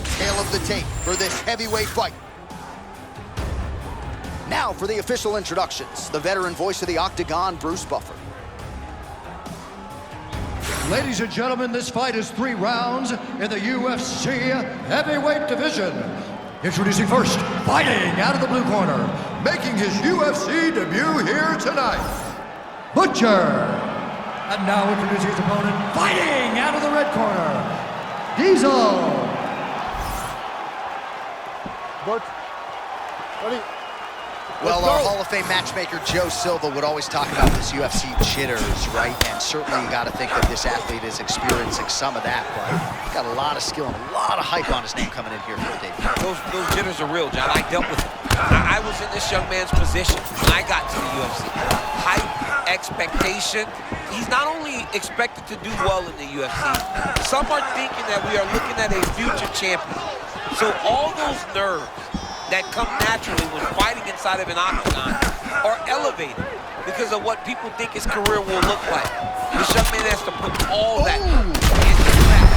our tale of the tape for this heavyweight fight. Now for the official introductions, the veteran voice of the Octagon, Bruce Buffer. Ladies and gentlemen, this fight is 3 rounds in the UFC heavyweight division. Introducing first, fighting out of the blue corner, making his UFC debut here tonight, Butcher. And now introducing his opponent, fighting out of the red corner, Diesel. Well, our Hall of Fame matchmaker, Joe Silva, would always talk about this UFC jitters, right? And certainly you got to think that this athlete is experiencing some of that, but he's got a lot of skill and a lot of hype on his name coming in here for the debut. Those jitters are real, John. I dealt with it. I was in this young man's position when I got to the UFC. Hype, expectation. He's not only expected to do well in the UFC, some are thinking that we are looking at a future champion. So all those nerves that come naturally when fighting inside of an octagon are elevated because of what people think his career will look like. This young man has to put all that into that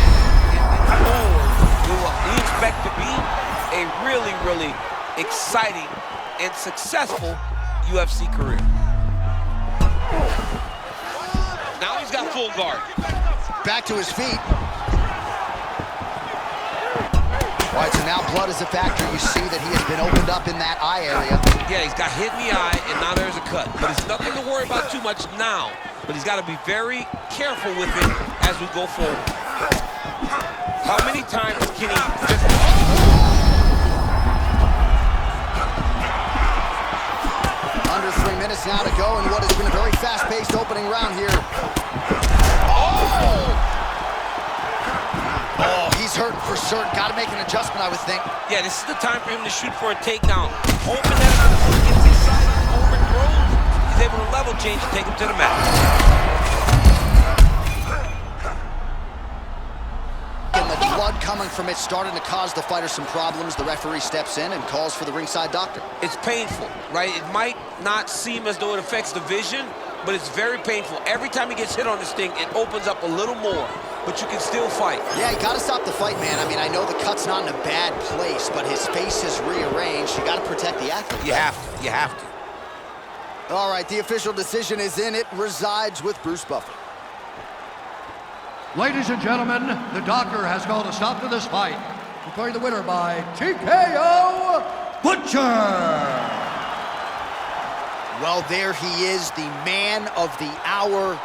forward. We expect to be a really, really exciting and successful UFC career. Now he's got full guard. Back to his feet. All right, so now blood is a factor. You see that he has been opened up in that eye area. Yeah, he's got hit in the eye, and now there's a cut. But it's nothing to worry about too much now. But he's got to be very careful with it as we go forward. How many times can he just... Under 3 minutes now to go in what has been a very fast-paced opening round here. Oh, he's hurting for certain. Got to make an adjustment, I would think. Yeah, this is the time for him to shoot for a takedown. Hoping that if he gets inside and overthrows, he's able to level change and take him to the mat. And the blood coming from it starting to cause the fighter some problems. The referee steps in and calls for the ringside doctor. It's painful, right? It might not seem as though it affects the vision, but it's very painful. Every time he gets hit on this thing, it opens up a little more, but you can still fight. Yeah, you got to stop the fight, man. I mean, I know the cut's not in a bad place, but his face is rearranged. You got to protect the athlete. You have to. You have to. All right, the official decision is in. It resides with Bruce Buffer. Ladies and gentlemen, the doctor has called a stop to this fight, declaring the winner by TKO, Butcher. Well, there he is, the man of the hour.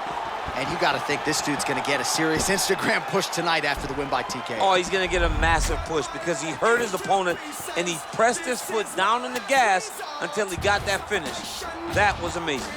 And you got to think this dude's going to get a serious Instagram push tonight after the win by TKO. Oh, he's going to get a massive push because he hurt his opponent and he pressed his foot down on the gas until he got that finish. That was amazing.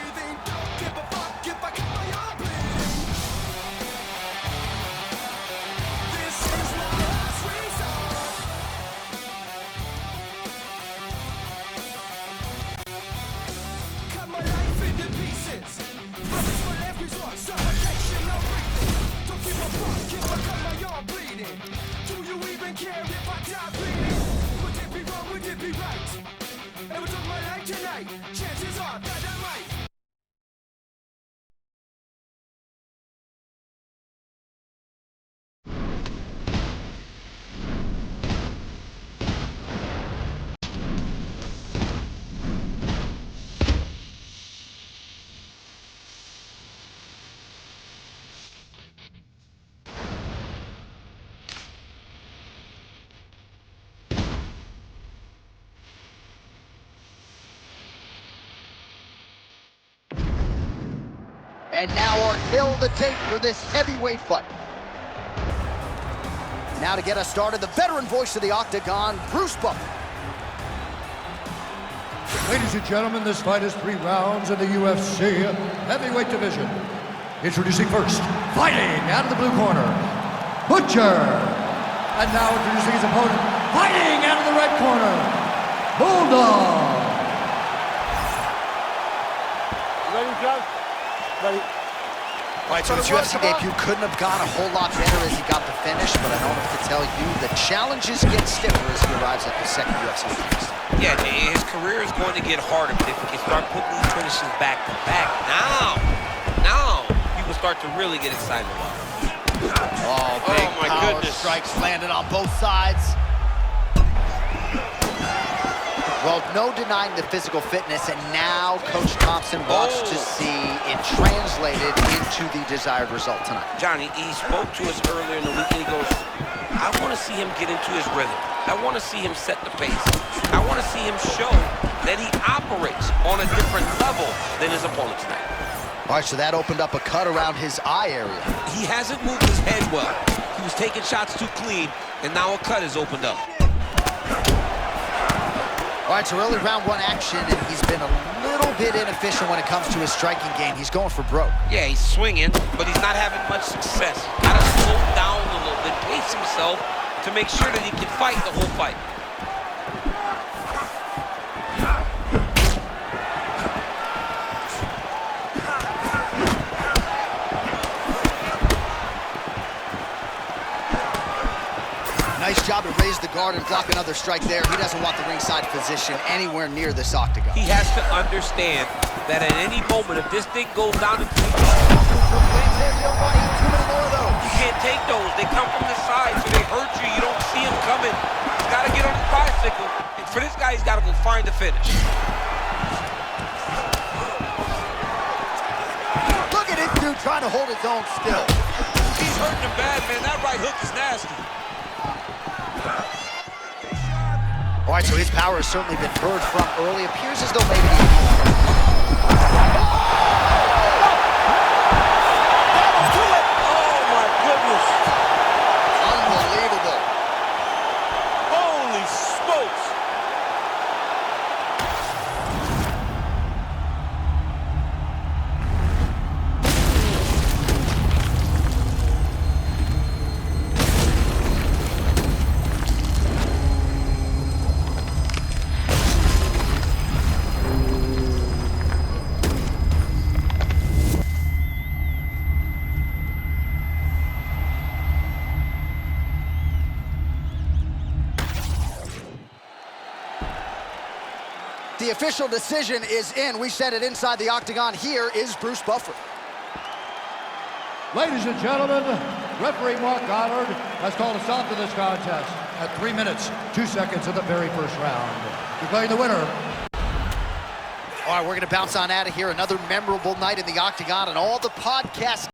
And now our tale of the tape for this heavyweight fight. Now to get us started, the veteran voice of the Octagon, Bruce Buffer. Ladies and gentlemen, this fight is 3 rounds in the UFC heavyweight division. Introducing first, fighting out of the blue corner, Butcher. And now introducing his opponent, fighting out of the red corner, Bulldog. Ready, John? Ready. All right, so his UFC debut couldn't have gone a whole lot better as he got the finish, but I don't have to tell you, the challenges get stiffer as he arrives at the second UFC appearance. Yeah, his career is going to get harder, but if he can start putting these finishes back to back, now people start to really get excited about it. Oh, big my power goodness. strikes landed on both sides. Well, no denying the physical fitness, and now Coach Thompson wants to see it translated into the desired result tonight. Johnny, he spoke to us earlier in the week, and he goes, I want to see him get into his rhythm. I want to see him set the pace. I want to see him show that he operates on a different level than his opponent tonight. All right, so that opened up a cut around his eye area. He hasn't moved his head well. He was taking shots too clean, and now a cut has opened up. All right, so early round one action, and he's been a little bit inefficient when it comes to his striking game. He's going for broke. Yeah, he's swinging, but he's not having much success. Got to slow down a little bit, pace himself to make sure that he can fight the whole fight. Nice job to raise the guard and block another strike there. He doesn't want the ringside position anywhere near this octagon. He has to understand that at any moment, if this thing goes down to 3 you can't take those. They come from the side, so they hurt you. You don't see them coming. He's got to get on his bicycle. And for this guy, he's got to go find the finish. Look at this dude trying to hold his own still. He's hurting him bad, man. That right hook is nasty. All right, so his power has certainly been heard from early. Appears as though maybe Oh, my goodness. unbelievable. Holy smokes. The official decision is in. We said it inside the octagon. Here is Bruce Buffer. Ladies and gentlemen, referee Mark Goddard has called a stop to this contest at 3 minutes, 2 seconds of the very first round. Declaring the winner. All right, we're going to bounce on out of here. Another memorable night in the octagon, and all the podcasts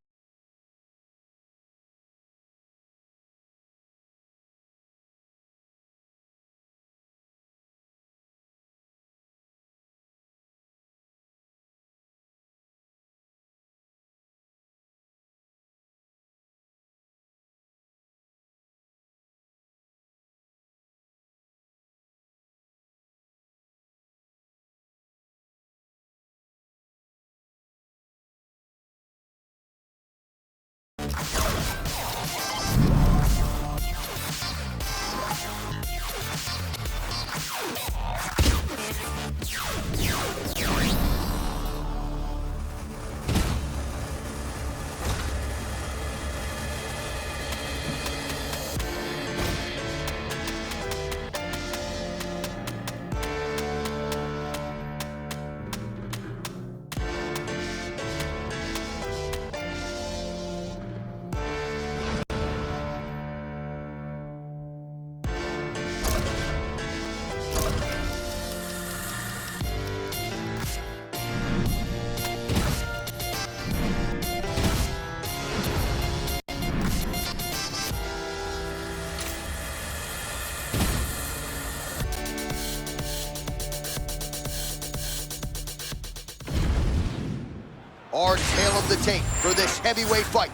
are tail of the tape for this heavyweight fight.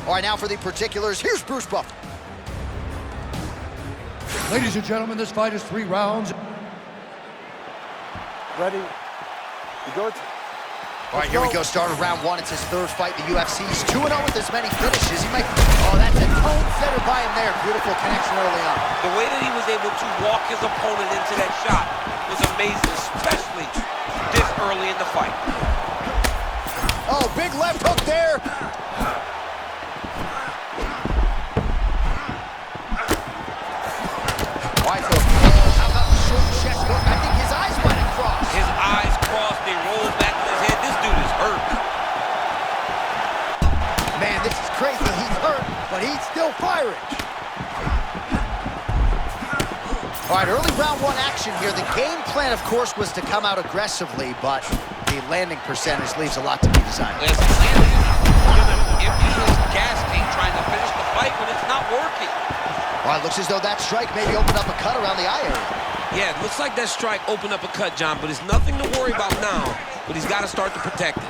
All right, now for the particulars, here's Bruce Buffer. Ladies and gentlemen, this fight is 3 rounds. Ready? You good? All right, here we go. Start of round one. It's his 3rd fight in the UFC. He's 2-0 with as many finishes. He might. Oh, that's a tone setter by him there. Beautiful connection early on. The way that he was able to walk his opponent into that shot was amazing, especially this early in the fight. Oh, big left hook there. All right, so how about the short chest hook? I think his eyes might have crossed. His eyes crossed, they rolled back in his head. This dude is hurt. Man, this is crazy. He's hurt, but he's still firing. All right, early round one action here. The game plan, of course, was to come out aggressively, but the landing percentage leaves a lot to be desired. As a standard, he's gonna empty his gas tank trying to finish the fight when it's not working. Well, it looks as though that strike maybe opened up a cut around the eye area. Yeah, it looks like that strike opened up a cut, John, but it's nothing to worry about now, but he's got to start to protect it.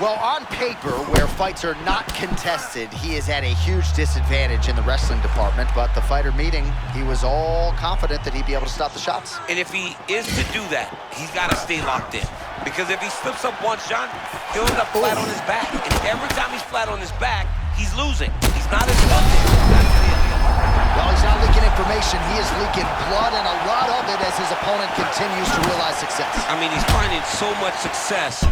Well, on paper, where fights are not contested, he is at a huge disadvantage in the wrestling department, but the fighter meeting, he was all confident that he'd be able to stop the shots. And if he is to do that, he's got to stay locked in. Because if he slips up once, John, he'll end up flat on his back. And every time he's flat on his back, he's losing. He's not as effective. Well, he's not leaking information. He is leaking blood, and a lot of it as his opponent continues to realize success. I mean, he's finding so much success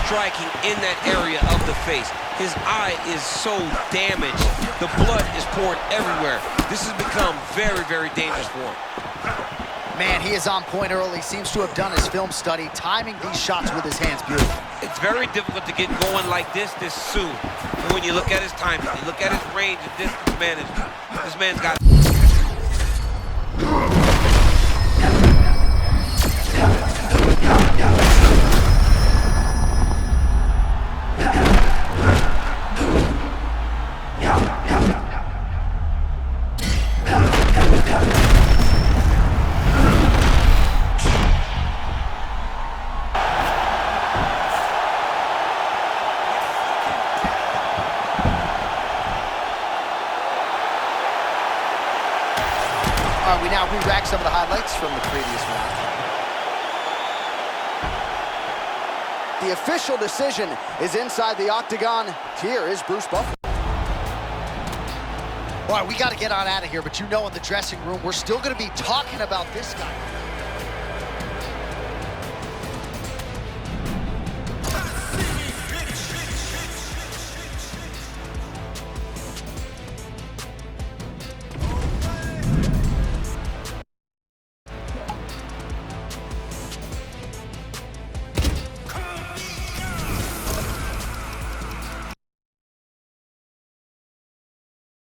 striking in that area of the face. His eye is so damaged. The blood is pouring everywhere. This has become very, very dangerous for him. Man, he is on point early. Seems to have done his film study, timing these shots with his hands beautiful. It's very difficult to get going like this soon. But when you look at his timing, you look at his range and distance management, this man's got... All right, we now re-rack some of the highlights from the previous round. The official decision is inside the octagon. Here is Bruce Buffer. All right, we got to get on out of here, but you know in the dressing room, we're still going to be talking about this guy.